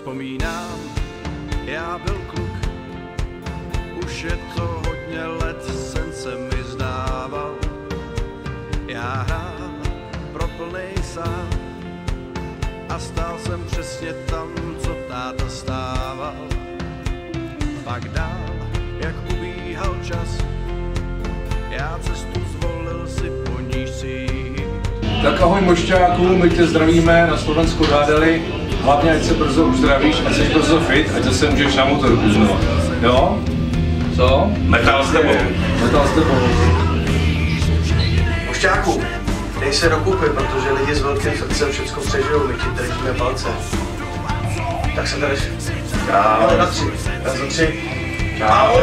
Vzpomínám, já byl kluk, už je to hodně let, sen se mi zdával. Já hrál pro plnej sál a stál jsem přesně tam, co táta stával. Pak dál, jak ubíhal čas, já cestu zvolil si, po níž si jít. Tak ahoj mošťáků, my tě zdravíme na Slovensku Hádali. Hlavně ať se brzo uzdravíš, ať jsi brzo fit, ať zase můžeš na motorku znova. Jo? Co? Metal s tebou. Metal s tebou. Mošťáku, dej se dokupy, protože lidi s velkým srdcem všecko přežijou, my ti držíme palce. Tak se drž. Čau. Na 3. Raz za 3. Ahoj.